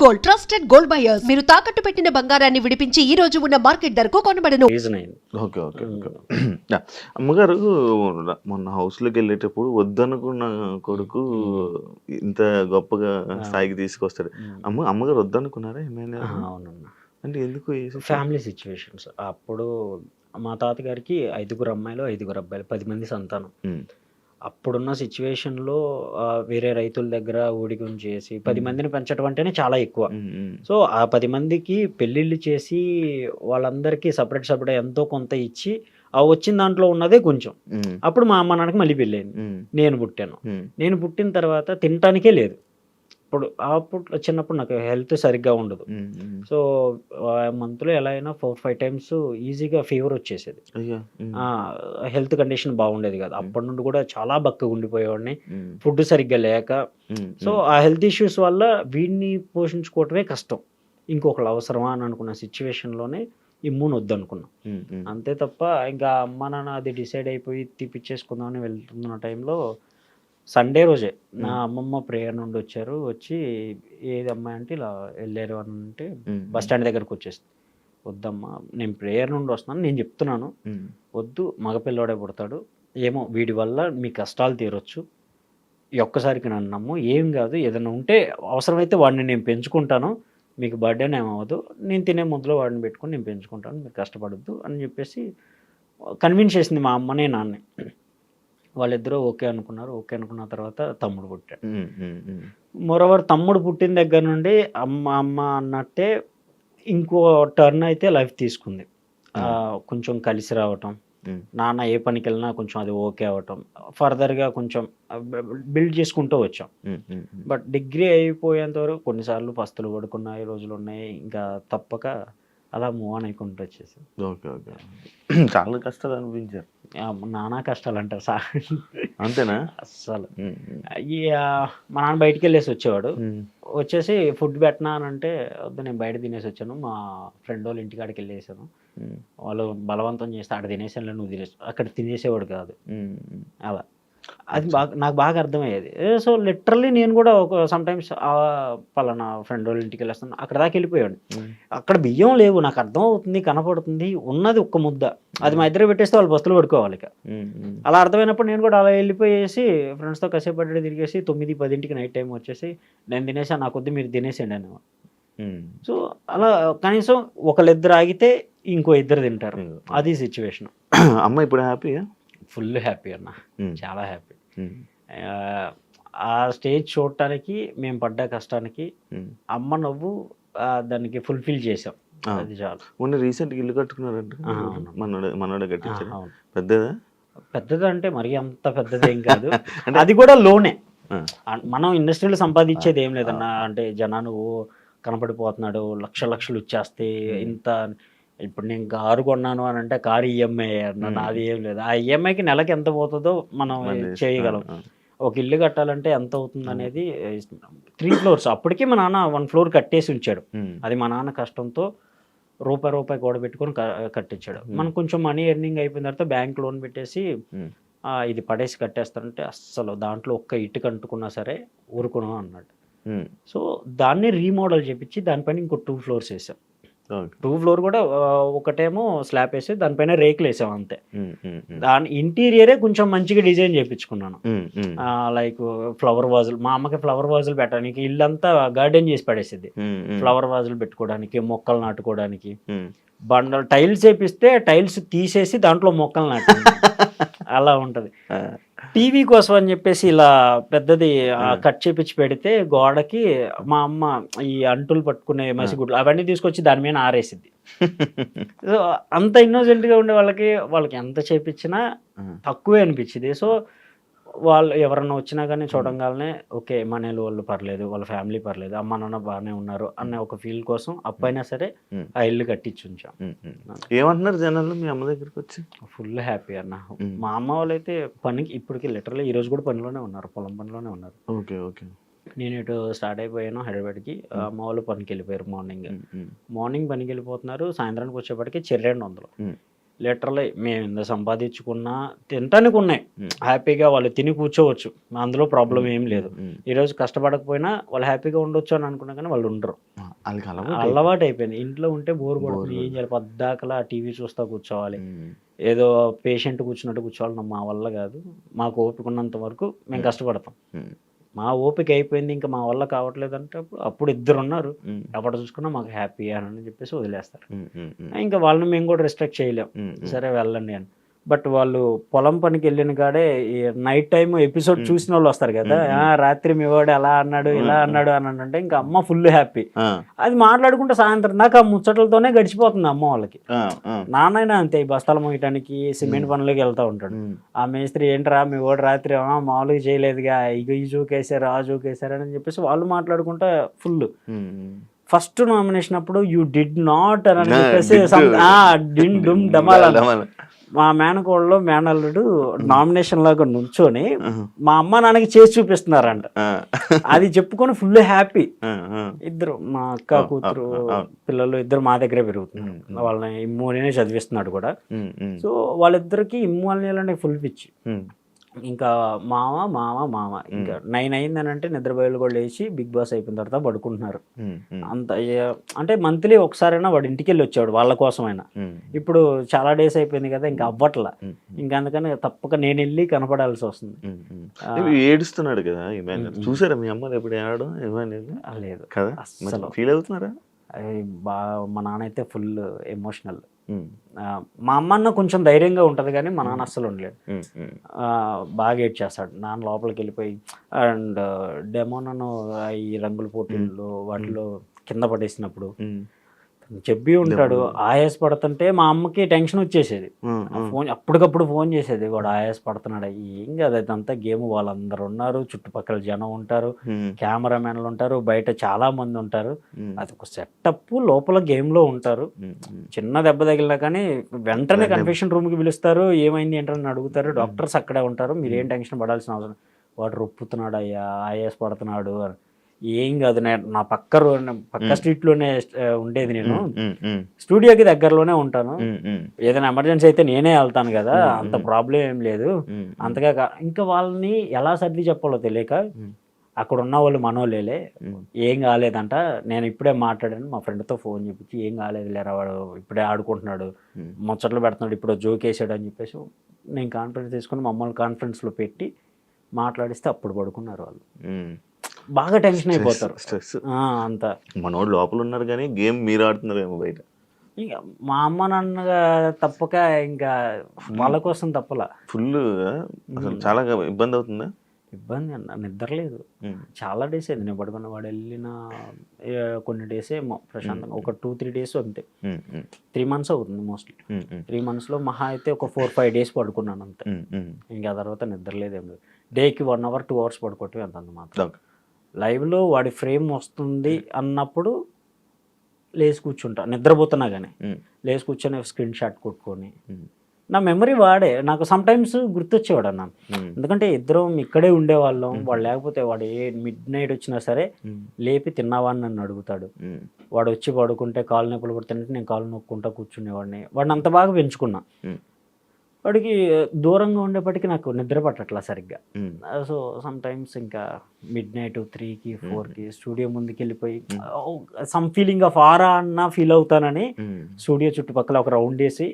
Gold trusted gold buyers మీరు తాకట్టు పెట్టిన బంగారాన్ని విడిపించి ఈ రోజు ఉన్న మార్కెట్ ధరకు కొనబడను. రీజన్ అయింది. ఓకే ఓకే ఓకే అమ్మగారు మొన్న హౌస్లోకి వెళ్ళేటప్పుడు వద్దనుకున్న కొడుకు ఇంత గొప్పగా స్థాయికి తీసుకొస్తాడు. అమ్మగారు వద్దనుకున్నారా ఏమైనా? అవునన్నా, అంటే ఎందుకు? Family situations. అప్పుడు మా తాతగారికి 5 అమ్మాయిలు 5 అబ్బాయిలు 10 మంది సంతానం. అప్పుడున్న సిచ్యువేషన్లో వేరే రైతుల దగ్గర ఊడిగం చేసి 10 మందిని పెంచడం అంటేనే చాలా ఎక్కువ. సో ఆ 10 మందికి పెళ్ళిళ్ళు చేసి వాళ్ళందరికీ సపరేట్ సపరేట్ ఎంతో కొంత ఇచ్చి ఆ వచ్చిన దాంట్లో ఉన్నదే కొంచెం. అప్పుడు మా అమ్మ నాన్నకి మళ్ళీ పెళ్ళయింది. నేను పుట్టాను. నేను పుట్టిన తర్వాత తినటానికే లేదు. అప్పుడు చిన్నప్పుడు నాకు హెల్త్ సరిగ్గా ఉండదు. సో మంత్లో ఎలా అయినా 4-5 టైమ్స్ ఈజీగా ఫీవర్ వచ్చేసేది. హెల్త్ కండిషన్ బాగుండేది కాదు. అప్పటి నుండి కూడా చాలా బక్కగా ఉండిపోయేవాడిని, ఫుడ్ సరిగ్గా లేక. సో ఆ హెల్త్ ఇష్యూస్ వల్ల వీడిని పోషించుకోవటమే కష్టం. ఇంకొకరు అవసరమా అని అనుకున్న సిచ్యువేషన్లోనే ఇమ్యూన్ వద్దనుకున్నాం. అంతే తప్ప ఇంకా అమ్మ నాన్న అది డిసైడ్ అయిపోయి తీపిచ్చేసుకుందామని వెళ్తున్న టైంలో సండే రోజే నా అమ్మమ్మ ప్రేయర్ నుండి వచ్చి ఏది అమ్మాయి అంటే ఇలా వెళ్ళారు అని అంటే బస్ స్టాండ్ దగ్గరకు వచ్చేసి, వద్దమ్మా నేను ప్రేయర్ నుండి వస్తున్నాను, నేను చెప్తున్నాను వద్దు, మగపిల్లవాడే పుడతాడు, ఏమో వీడి వల్ల మీ కష్టాలు తీరొచ్చు, ఈ ఒక్కసారికి నన్ను నమ్ము, ఏం కాదు, ఏదైనా ఉంటే అవసరమైతే వాడిని నేను పెంచుకుంటాను, మీకు బర్త్డేనే ఏమవ్వదు, నేను తినే ముద్దులో వాడిని పెట్టుకుని నేను పెంచుకుంటాను, మీరు కష్టపడద్దు అని చెప్పేసి కన్విన్స్ చేసింది మా అమ్మనే నాన్నే. వాళ్ళిద్దరూ ఓకే అనుకున్నారు. ఓకే అనుకున్న తర్వాత తమ్ముడు పుట్టాడు. మోరోవర్ తమ్ముడు పుట్టిన దగ్గర నుండి అమ్మ అన్నట్టే ఇంకో టర్న్ అయితే లైఫ్ తీసుకుంది. కొంచెం కలిసి రావటం, నాన్న ఏ పనికి వెళ్ళినా కొంచెం అది ఓకే అవ్వటం, ఫర్దర్గా కొంచెం బిల్డ్ చేసుకుంటూ వచ్చాం. బట్ డిగ్రీ అయిపోయేంత వరకు కొన్నిసార్లు పస్తులు పడుకున్న రోజులు ఉన్నాయి. ఇంకా తప్పక అలా మూవ్ ఆన్ అయికుంటూ వచ్చేసి. ఓకే ఓకే చాలా కష్టాలు అనిపించారు. నానా కష్టాలు అంటారు సార్. అంతేనా? అస్సలు మా నాన్న బయటికి వెళ్ళేసి వచ్చేవాడు. వచ్చేసి ఫుడ్ పెట్టినా అని అంటే వద్దు, నేను బయట తినేసి వచ్చాను, మా ఫ్రెండ్ వాళ్ళు ఇంటికాడికి వెళ్ళేసాను, వాళ్ళు బలవంతం చేస్తే అక్కడ తినేసాను, నువ్వు తినేసి అక్కడ తినేసేవాడు కాదు. అలా అది నాకు బాగా అర్థమయ్యేది. సో లిటరల్లీ నేను కూడా ఒక సమ్టైమ్స్ పలానా ఫ్రెండ్ వాళ్ళ ఇంటికి వెళ్ళేస్తాను, అక్కడ దాకా వెళ్ళిపోయాడు. అక్కడ బియ్యం లేవు, నాకు అర్థం అవుతుంది, కనపడుతుంది, ఉన్నది ఒక్క ముద్ద, అది మా ఇద్దరు పెట్టేస్తే వాళ్ళు బస్తులు పడుకోవాలి. అలా అర్థమైనప్పుడు నేను కూడా అలా వెళ్ళిపోయేసి ఫ్రెండ్స్తో కాసేపు అడ్డ తిరిగేసి 9-10 నైట్ టైం వచ్చేసి నేను తినేసా, నాకు వద్దు మీరు తినేసేయండి అని. సో అలా కనీసం ఒకళ్ళిద్దరు ఆగితే ఇంకో ఇద్దరు తింటారు. అది సిచ్యువేషన్. అమ్మ ఇప్పుడు హ్యాపీయా? ఫుల్ హ్యాపీ అన్న, చాలా హ్యాపీ. ఆ స్టేజ్ చూడటానికి మేము పడ్డ కష్టానికి అమ్మ నవ్వు దానికి ఫుల్ఫిల్ చేసాం. అది చాలు. మొన్న రీసెంట్గా ఇల్లు కట్టుకున్నారంట, మనోడే కట్టించారు. పెద్దదా? పెద్దది అంటే మరీ అంత పెద్దదేం కాదు, అది కూడా లోనే. మనం ఇండస్ట్రీలో సంపాదించేది ఏం లేదన్న. అంటే జనాలు కనపడిపోతున్నాడు, లక్షలు ఇచ్చేస్తే ఇంత. ఇప్పుడు నేను కారు కొన్నాను అని అంటే కారు ఈఎంఐ అన్నాను, అది ఏం లేదు. ఆ ఈఎంఐకి నెలకి ఎంత పోతుందో మనం చేయగలం. ఒక ఇల్లు కట్టాలంటే ఎంత అవుతుంది అనేది 3 floors. అప్పటికి మా నాన్న 1 floor కట్టేసి ఉంచాడు. అది మా నాన్న కష్టంతో రూపాయి కూడబెట్టుకొని కట్టించాడు. మనం కొంచెం మనీ ఎర్నింగ్ అయిపోయిన తర్వాత బ్యాంక్ లోన్ పెట్టేసి ఇది పడేసి కట్టేస్తానంటే అస్సలు దాంట్లో ఒక్క ఇటుక అంటుకున్నా సరే ఊరుకును అన్నాడు. సో దాన్ని రీమోడల్ చేపించి దానిపైన ఇంకో 2 floors వేసాం. 2 floor కూడా ఒకటేమో స్లాబ్ వేసి దానిపైన రేకులు వేసాం అంతే. దాని ఇంటీరియరే కొంచెం మంచిగా డిజైన్ చేయించుకున్నాను. లైక్ ఫ్లవర్ వాజులు, మా అమ్మకి ఫ్లవర్ వాజులు పెట్టడానికి ఇల్లంతా గార్డెన్ చేసి పడేసింది. ఫ్లవర్ వాజులు పెట్టుకోవడానికి, మొక్కలు నాటుకోవడానికి. బండలు టైల్స్ వేపిస్తే టైల్స్ తీసేసి దాంట్లో మొక్కలు నాటి అలా ఉంటది. టీవీ కోసం అని చెప్పేసి ఇలా పెద్దది కట్ చేపించి పెడితే గోడకి మా అమ్మ ఈ అంటులు పట్టుకునే మసిగుడ్లు అవన్నీ తీసుకొచ్చి దాని మీద ఆరేసిద్ది. సో అంత ఇన్నోసెంట్గా ఉండే వాళ్ళకి ఎంత చేపించినా తక్కువే అనిపించింది. సో వాళ్ళు ఎవరన్నా వచ్చినా కానీ చూడంగానే ఓకే మన వాళ్ళు పర్లేదు, వాళ్ళ ఫ్యామిలీ పర్లేదు, అమ్మ నాన్న బాగానే ఉన్నారు అనే ఒక ఫీల్ కోసం అప్పైనా సరే ఆ ఇల్లు కట్టించి ఉంచాం. ఏమంటున్నారు జనాలు మీ అమ్మ దగ్గరికి వచ్చి? ఫుల్ హ్యాపీ అన్న. మా అమ్మ వాళ్ళు అయితే పనికి ఇప్పటికి లిటరల్లీ ఈ రోజు కూడా పనిలోనే ఉన్నారు, పొలం పనిలోనే ఉన్నారు. Okay okay. నేను ఇటు స్టార్ట్ అయిపోయాను హైదరాబాద్కి. అమ్మ వాళ్ళు పనికి వెళ్ళిపోయారు. మార్నింగ్ పనికి వెళ్ళిపోతున్నారు, సాయంత్రానికి వచ్చేప్పటికి 200. లిటరలీ మేము ఇంత సంపాదించుకున్నా తినటానికి ఉన్నాయి, హ్యాపీగా వాళ్ళు తిని కూర్చోవచ్చు, అందులో ప్రాబ్లం ఏం లేదు. ఈరోజు కష్టపడకపోయినా వాళ్ళు హ్యాపీగా ఉండొచ్చు అని అనుకున్నా కానీ వాళ్ళు ఉండరు. అలవాటు అయిపోయింది. ఇంట్లో ఉంటే బోర్ కొడుతుంది, ఏం చేయాలి, పద్దాకలా టీవీ చూస్తా కూర్చోవాలి, ఏదో పేషెంట్ కూర్చున్నట్టు కూర్చోవాలి. మా వల్ల కాదు, మాకు ఓపిక ఉన్నంత వరకు మేము కష్టపడతాం. మా ఓపిక అయిపోయింది, ఇంకా మా వల్ల కావట్లేదు అంటే అప్పుడు ఇద్దరు ఉన్నారు, అప్పుడు చూసుకున్నా మాకు హ్యాపీ అని చెప్పేసి వదిలేస్తారు. ఇంకా వాళ్ళని మేము కూడా రెస్ట్రిక్ట్ చేయలేం, సరే వెళ్ళండి అని. బట్ వాళ్ళు పొలం పనికి వెళ్ళిన కాడే నైట్ టైం ఎపిసోడ్ చూసిన వాళ్ళు వస్తారు కదా, రాత్రి మీ వాడు అలా అన్నాడు ఇలా అన్నాడు అని అంటే ఇంకా అమ్మ ఫుల్ హ్యాపీ. అది మాట్లాడుకుంటే సాయంత్రం దాకా ఆ ముచ్చట్లతోనే గడిచిపోతుంది అమ్మ వాళ్ళకి. నాన్నైనా అంతే, ఈ బస్తాలు మోయటానికి సిమెంట్ పనులకి వెళ్తా ఉంటాడు. ఆ మేస్త్రి ఏంట్రా మీ వాడు రాత్రి మామూలుగా చేయలేదుగా, ఇక ఈ జోకేసారు ఆ జోకేసారు అని చెప్పేసి వాళ్ళు మాట్లాడుకుంటా ఫుల్. ఫస్ట్ నామినేషన్ అప్పుడు యూ డిడ్ నాట్ అని చెప్పేసి మా మేనకోళ్ళు మేనల్లుడు నామినేషన్ లాగా నుంచొని మా అమ్మ నాన్నకి చేసి చూపిస్తున్నారంట. అది చెప్పుకొని ఫుల్ హ్యాపీ. ఇద్దరు మా అక్క కూతురు పిల్లలు ఇద్దరు మా దగ్గరే పెరుగుతున్నారు, వాళ్ళని ఇమ్మూనే చదివిస్తున్నాడు కూడా. సో వాళ్ళిద్దరికి ఇమ్మూలని ఫుల్ పిచ్చి. ఇంకా మామ మామ మామ ఇంకా 9 అయిందని అంటే నిద్రపోయేలు కూడా లేచి బిగ్ బాస్ అయిపోయిన తర్వాత పడుకుంటున్నారు. అంత అంటే మంత్లీ ఒకసారైనా వాడు ఇంటికి వెళ్ళి వచ్చాడు వాళ్ళ కోసమైనా. ఇప్పుడు చాలా డేస్ అయిపోయింది కదా, ఇంకా అవ్వట్లా. ఇంకా అందుకని తప్పక నేను వెళ్ళి కనపడాల్సి వస్తుంది. ఏడుస్తున్నాడు కదా, చూసారా మీ అమ్మ ఎప్పుడు ఏడడం? లేదు కదా, అసలు ఫీల్ అవుతున్నారా? మా నాన్న అయితే ఫుల్ ఎమోషనల్. మా అమ్మ అన్న కొంచెం ధైర్యంగా ఉంటది కానీ మా నాన్న అస్సలు ఉండలేడు, బాగా ఏడ్ చేస్తాడు. నాన్న లోపలికి వెళ్ళిపోయి అండ్ డెమోనను ఈ రంగుల పోటీల్లో వాటిలో కింద పడేసినప్పుడు చెప్పి ఉంటాడు. ఆయాస పడుతుంటే మా అమ్మకి టెన్షన్ వచ్చేసేది, ఫోన్ అప్పటికప్పుడు ఫోన్ చేసేది, వాడు ఆయాస పడుతున్నాడు. ఏం కాదు, అదంతా గేమ్, వాళ్ళందరూ ఉన్నారు, చుట్టుపక్కల జనం ఉంటారు, కెమెరామెన్లు ఉంటారు, బయట చాలా మంది ఉంటారు, అది ఒక సెటప్, లోపల గేమ్ లో ఉంటారు. చిన్న దెబ్బ తగిలినా కానీ వెంటనే కన్ఫెషన్ రూమ్ కి పిలుస్తారు, ఏమైంది ఏంటని అడుగుతారు, డాక్టర్స్ అక్కడే ఉంటారు, మీరేం టెన్షన్ పడాల్సిన అవసరం. వాడు రొప్పుతున్నాడు అయ్యా, ఆయాస పడుతున్నాడు అని. ఏం కాదు, నా పక్క స్ట్రీట్ లోనే ఉండేది, నేను స్టూడియోకి దగ్గరలోనే ఉంటాను, ఏదైనా ఎమర్జెన్సీ అయితే నేనే వెళ్తాను కదా, అంత ప్రాబ్లం ఏం లేదు. అంతగా ఇంకా వాళ్ళని ఎలా సర్ది చెప్పాలో తెలియక అక్కడ ఉన్న వాళ్ళు మనోళ్ళే, ఏం కాలేదంట, నేను ఇప్పుడే మాట్లాడాను మా ఫ్రెండ్తో ఫోన్ చెప్పించి, ఏం కాలేదు లేరా, వాడు ఇప్పుడే ఆడుకుంటున్నాడు, ముచ్చట్లు పెడుతున్నాడు, ఇప్పుడు జోక్ వేసాడు అని చెప్పేసి నేను కాన్ఫరెన్స్ తీసుకుని మమ్మల్ని కాన్ఫరెన్స్లో పెట్టి మాట్లాడిస్తే అప్పుడు పడుకున్నారు వాళ్ళు. బాగా టెన్షన్ అయిపోతారు, స్ట్రెస్ అంతా. మనోడు లోపల ఉన్నారు కానీ గేమ్ మీరు ఆడుతున్నారేమో బయట. ఇంకా మా అమ్మ నాన్నగా తప్పక ఇంకా వాళ్ళ కోసం తప్పలా. ఫుల్ అసలు చాలా ఇబ్బంది అవుతుందా? ఇబ్బంది అన్న, నిద్రలేదు చాలా డేస్ అయింది నేను పడుకున్న. వాడు వెళ్ళిన కొన్ని డేస్ ఏమో ప్రశాంతంగా, ఒక 2-3 డేస్ అంతే, 3 months అవుతుంది మోస్ట్లీ. 3 monthsలో మహా అయితే ఒక 4-5 days పడుకున్నాను అంతే. ఇంకా తర్వాత నిద్రలేదు ఏం లేదు. డేకి 1 hour 2 hours పడుకోవటం అంత మాత్రం. లైవ్లో వాడి ఫ్రేమ్ వస్తుంది అన్నప్పుడు లేచి కూర్చుంటా, నిద్రపోతున్నా కానీ లేచి కూర్చొని స్క్రీన్ షాట్ కొట్టుకొని. నా మెమరీ వాడే నాకు సమ్ టైమ్స్ గుర్తొచ్చేవాడు అన్న, ఎందుకంటే ఇద్దరం ఇక్కడే ఉండేవాళ్ళం. వాడు లేకపోతే వాడు midnight వచ్చినా సరే లేపి తిన్నావా అని నన్ను అడుగుతాడు. వాడు వచ్చి పడుకుంటే కాలు నొప్పులు పడుతుంటే నేను కాలు నొక్కుంటా కూర్చునేవాడిని. వాడిని అంత బాగా పెంచుకున్నా. వాడికి దూరంగా ఉండేప్పటికీ నాకు నిద్ర పట్టట్లా సరిగ్గా. సో సమ్ టైమ్స్ ఇంకా midnight 3కి 4కి స్టూడియో ముందుకు వెళ్ళిపోయి సమ్ ఫీలింగ్ ఆఫ్ ఆరా అన్న ఫీల్ అవుతానని స్టూడియో చుట్టుపక్కల ఒక రౌండ్ వేసి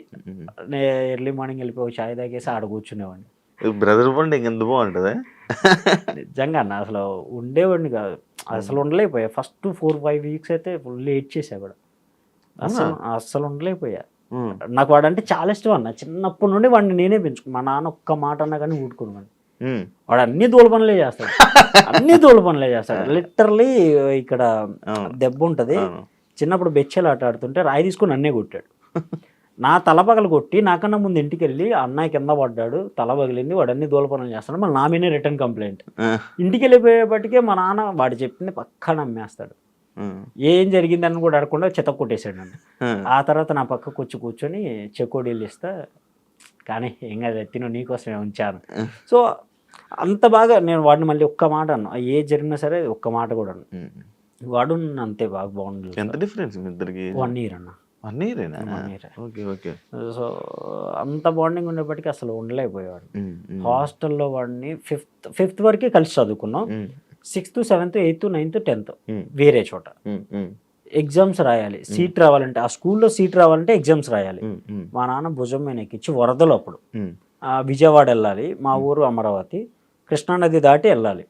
ఎర్లీ మార్నింగ్ వెళ్ళిపోయి చాయ్ తాగేసి ఆడ కూర్చునేవాడిని. బ్రదర్ బాండ్ ఎంత బాగుంటుంది నిజంగా అన్న, అసలు ఉండేవాడిని కాదు, అసలు ఉండలేకపోయా. ఫస్ట్ 4-5 weeks అయితే ఫుల్ ఏడ్ చేసా కూడా, అసలు ఉండలేకపోయా. నాకు వాడంటే చాలా ఇష్టం అన్న, చిన్నప్పటి నుండి వాడిని నేనే పెంచుకున్నాను. మా నాన్న ఒక్క మాట అన్నా కానీ ఊడుకున్నాను. వాడు అన్ని దూల పనులే చేస్తాడు, అన్ని దూల పనులే చేస్తాడు. లిటరలీ ఇక్కడ దెబ్బ ఉంటుంది, చిన్నప్పుడు బెచ్చెలు ఆట ఆడుతుంటే రాయి తీసుకుని నన్నే కొట్టాడు. నా తల పగలు కొట్టి నాకన్నా ముందు ఇంటికి వెళ్ళి అన్నయ్య కింద పడ్డాడు, తల పగిలింది, వాడు అన్ని దూల పనులు చేస్తాడు, మళ్ళీ నా మీదే రిటర్న్ కంప్లైంట్. ఇంటికి వెళ్ళిపోయేపటికే మా నాన్న వాడు చెప్పింది పక్కా నమ్మేస్తాడు. ఏం జరిగిందని కూడా అడగకుండా చెత్త కొట్టేశాడు నన్ను. ఆ తర్వాత నా పక్కకు వచ్చి కూర్చొని చెకోడీలు ఇస్తా, కానీ ఏం కాదు తిను నీకోసమే ఉంచాను. సో అంత బాగా నేను వాడిని మళ్ళీ ఒక్క మాట అన్నా, ఏ జరిగినా సరే ఒక్క మాట కూడా అన్నా. వాడు అంతే బాగా బాగుంది. ఎంత డిఫరెన్స్ మీ ఇద్దరికి? 1 year అన్న. 1 ఇయరేనా? 1 year. Okay okay. సో అంత బాండింగ్ ఉండేప్పటికీ అసలు ఉండలేకపోయేవాడు. హాస్టల్లో వాడిని ఫిఫ్త్ వరకే కలిసి చదువుకున్నాం. 6th, 7th, 8th, 9th, 10th వేరే చోట. ఎగ్జామ్స్ రాయాలి, సీట్ రావాలంటే ఆ స్కూల్లో సీట్ రావాలంటే ఎగ్జామ్స్ రాయాలి. మా నాన్న భుజం మీద ఎక్కించి వరదలు అప్పుడు విజయవాడ వెళ్ళాలి, మా ఊరు అమరావతి, కృష్ణానది దాటి వెళ్ళాలి.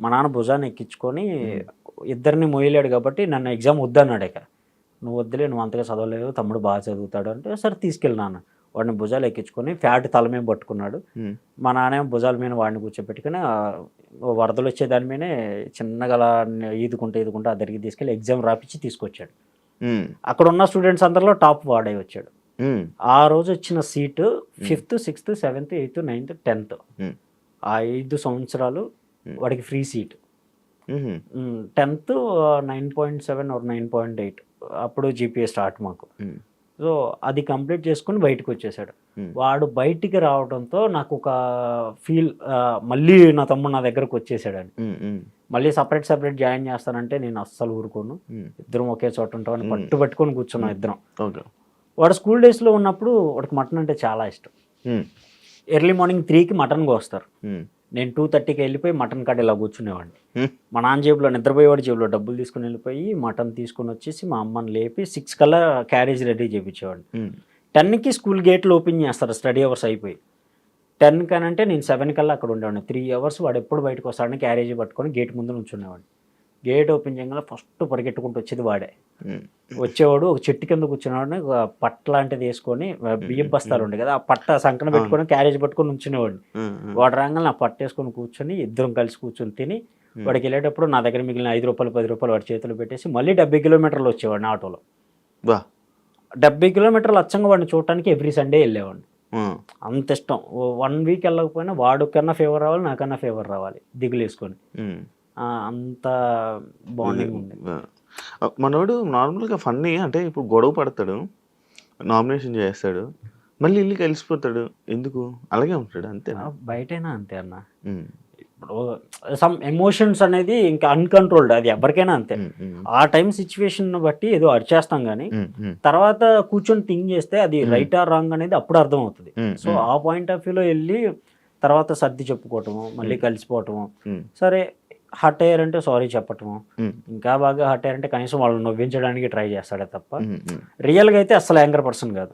మా నాన్న భుజాన్ని ఎక్కించుకొని ఇద్దరిని మోయలేడు కాబట్టి నన్ను ఎగ్జామ్ వద్దన్నాడు. ఇక నువ్వు వద్దులే, నువ్వు అంతగా చదవలేదు, తమ్ముడు బాగా చదువుతాడు అంటే సరే తీసుకెళ్ళి నాన్న. వాడిని భుజాలు ఎక్కించుకొని ఫ్యాట్ తల మీద పట్టుకున్నాడు. మా నాన్న భుజాల మీద వాడిని కూర్చోబెట్టుకుని వరదలు వచ్చే దాని మీదనే చిన్నగా అలా ఈదుకుంటూ ఆ దగ్గరికి తీసుకెళ్ళి ఎగ్జామ్ రాపిచ్చి తీసుకొచ్చాడు. అక్కడ ఉన్న స్టూడెంట్స్ అందరిలో టాప్ వాడే వచ్చాడు. ఆ రోజు వచ్చిన seat 5th, 6th, 7th, 8th, 9th, 10th ఆ 5 సంవత్సరాలు వాడికి ఫ్రీ సీట్. 10th 9.7 or 9.8 అప్పుడు జీపీఏ స్టార్ట్ మాకు. సో అది కంప్లీట్ చేసుకుని బయటకు వచ్చేసాడు. వాడు బయటికి రావడంతో నాకు ఒక ఫీల్, మళ్ళీ నా తమ్ముడు నా దగ్గరకు వచ్చేసాడని. మళ్ళీ సపరేట్ జాయిన్ చేస్తానంటే నేను అస్సలు ఊరుకోను, ఇద్దరం ఒకే చోట ఉంటామని పట్టుకొని కూర్చున్నాం ఇద్దరం. వాడు స్కూల్ డేస్లో ఉన్నప్పుడు వాడికి మటన్ అంటే చాలా ఇష్టం. ఎర్లీ మార్నింగ్ 3కి మటన్ కోస్తారు. నేను 2:30కి వెళ్ళిపోయి మటన్ కాడ ఇలా కూర్చునేవాడిని. మా నాన్న జేబులో, నిద్రపోయేవాడి జేబులో డబ్బులు తీసుకుని వెళ్ళిపోయి మటన్ తీసుకుని వచ్చేసి మా అమ్మని లేపి 6 కల్లా క్యారేజ్ రెడీ చేయించేవాడిని. 10కి స్కూల్ గేట్లు ఓపెన్ చేస్తారు స్టడీ అవర్స్ అయిపోయి. 10 కనంటే నేను 7 కల్లా అక్కడ ఉండేవాడిని. 3 hours వాడు ఎప్పుడు బయటకు వస్తాడని క్యారేజీ పట్టుకొని గేట్ ముందు నుంచునేవాడిని. గేట్ ఓపెన్ చేయగానే ఫస్ట్ పరిగెట్టుకుంటూ వచ్చేది వాడే. వచ్చేవాడు ఒక చెట్టు కింద కూర్చునేవాడిని, పట్ట లాంటిది వేసుకొని, బియ్యం బస్తాలు ఉండే కదా, ఆ పట్ట సంకన పెట్టుకొని క్యారేజ్ పట్టుకొని ఉంచునేవాడిని. వాడు రాగానే నా పట్ట వేసుకొని కూర్చొని ఇద్దరం కలిసి కూర్చొని తిని, వాడికి వెళ్ళేటప్పుడు నా దగ్గర మిగిలిన 5 రూపాయలు 10 రూపాయలు వాడి చేతులు పెట్టేసి మళ్ళీ 70 కిలోమీటర్లు వచ్చేవాడిని ఆటోలో. 70 కిలోమీటర్లు అచ్చంగా వాడిని చూడటానికి ఎవ్రీ సండే వెళ్ళేవాడిని. అంత ఇష్టం. 1 వీక్ వెళ్ళకపోయినా వాడు కన్నా ఫేవర్ రావాలి, నాకన్నా ఫేవర్ రావాలి, దిగులు వేసుకొని. అంత బాండింగ్ ఉంది. మనోడు నార్మల్గా ఫన్నీ అంటే ఇప్పుడు గొడవ పడతాడు, నామినేషన్ చేస్తాడు, మళ్ళీ ఇల్లు కలిసిపోతాడు. ఎందుకు అలాగే ఉంటాడు? అంతే బయటైనా అంతే అన్న. ఇప్పుడు సమ్ ఎమోషన్స్ అనేది ఇంకా అన్కంట్రోల్డ్, అది ఎవరికైనా అంతే. ఆ టైం సిచ్యువేషన్ బట్టి ఏదో అరిచేస్తాం కానీ తర్వాత కూర్చొని థింక్ చేస్తే అది రైట్ ఆర్ రాంగ్ అనేది అప్పుడు అర్థం అవుతుంది. సో ఆ పాయింట్ ఆఫ్ వ్యూలో వెళ్ళి తర్వాత సర్ది చెప్పుకోవటము, మళ్ళీ కలిసిపోవటము. సరే హర్ట్ అయ్యారంటే సారీ చెప్పటము, ఇంకా బాగా హర్ట్ అయ్యారంటే కనీసం వాళ్ళు నవ్వించడానికి ట్రై చేస్తాడే తప్ప రియల్గా అయితే అసలు యాంగర్ పర్సన్ కాదు.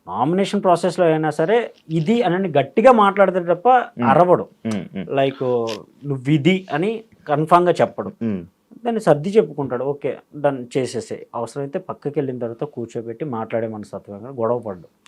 నామినేషన్ ప్రాసెస్లో అయినా సరే ఇది అని గట్టిగా మాట్లాడతాడు తప్ప అరవడు. లైక్ నువ్వు ఇది అని కన్ఫామ్గా చెప్పడు, దాన్ని సర్ది చెప్పుకుంటాడు. ఓకే డన్ చేసేసే, అవసరమైతే పక్కకి వెళ్ళిన తర్వాత కూర్చోబెట్టి మాట్లాడే మనస్తత్వంగా గొడవ పడ్డు.